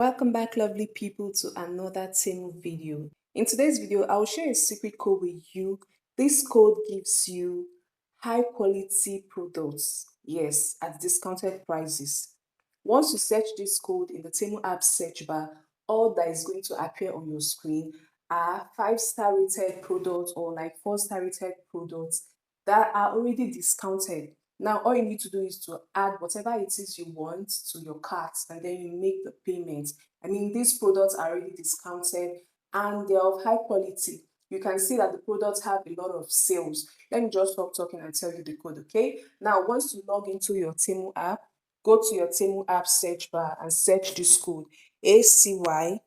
Welcome back, lovely people, to another Temu video. In today's video, I'll share a secret code with you. This code gives you high quality products, yes, at discounted prices. Once you search this code in the Temu app search bar, all that is going to appear on your screen are 5-star rated products or like 4-star rated products that are already discounted. Now, all you need to do is to add whatever it is you want to your cart and then you make the payment. I mean, these products are already discounted and they're of high quality. You can see that the products have a lot of sales. Let me just stop talking and tell you the code, okay? Now, once you log into your Temu app, go to your Temu app search bar and search this code ACY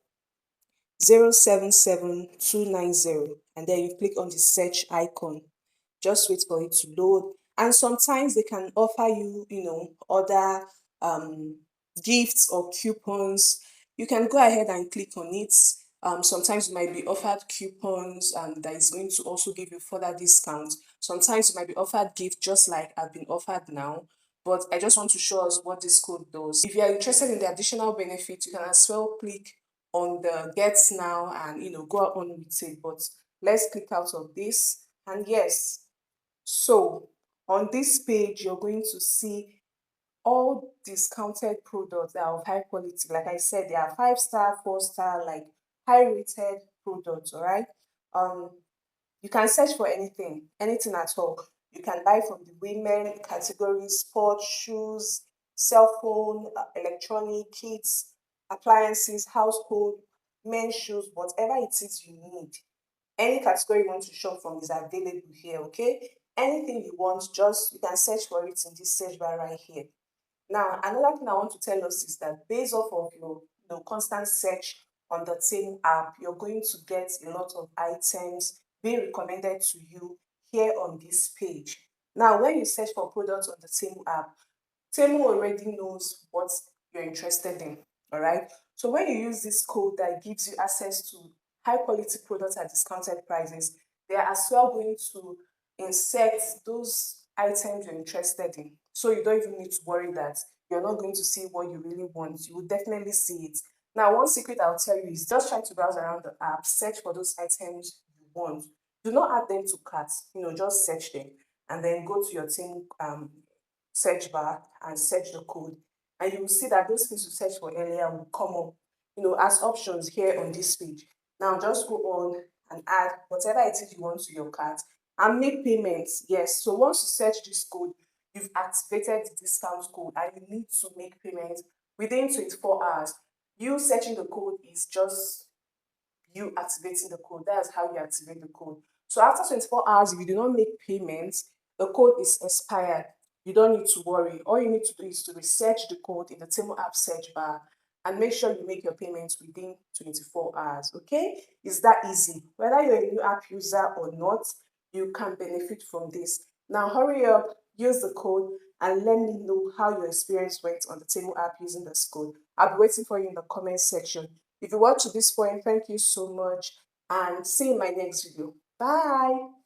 077290, and then you click on the search icon. Just wait for it to load. And sometimes they can offer you, other gifts or coupons. You can go ahead and click on it. Sometimes you might be offered coupons that is going to also give you further discounts. Sometimes you might be offered gift just like I've been offered now. But I just want to show us what this code does. If you are interested in the additional benefits, you can as well click on the get now and go on with it. But let's click out of this. And yes, so on this page, you're going to see all discounted products that are of high quality. Like I said, they are 5-star, 4-star, like high rated products. All right. You can search for anything at all. You can buy from the women category: sports, shoes, cell phone, electronic kits, appliances, household, men's shoes, whatever it is you need. Any category you want to shop from is available here, okay? Anything you want, just you can search for it in this search bar right here. Now, another thing I want to tell us is that based off of your constant search on the Temu app, you're going to get a lot of items being recommended to you here on this page. Now, when you search for products on the Temu app, Temu already knows what you're interested in, all right? So when you use this code that gives you access to high quality products at discounted prices, they are as well going to insert those items you're interested in. So you don't even need to worry that you're not going to see what you really want. You will definitely see it. Now, one secret I'll tell you is just try to browse around the app, search for those items you want. Do not add them to carts, just search them and then go to your Temu search bar and search the code. And you will see that those things you searched for earlier will come up, as options here on this page. Now just go on and add whatever it is you want to your cart and make payments. Yes, so once you search this code, you've activated the discount code and you need to make payments within 24 hours. You searching the code is just you activating the code. That's how you activate the code. So after 24 hours, if you do not make payments, the code is expired. You don't need to worry. All you need to do is to research the code in the Temu app search bar and make sure you make your payments within 24 hours. Okay? It's that easy. Whether you're a new app user or not, you can benefit from this. Now hurry up, use the code and let me know how your experience went on the Temu app using this code. I'll be waiting for you in the comment section. If you watch to this point, thank you so much and see you in my next video. Bye.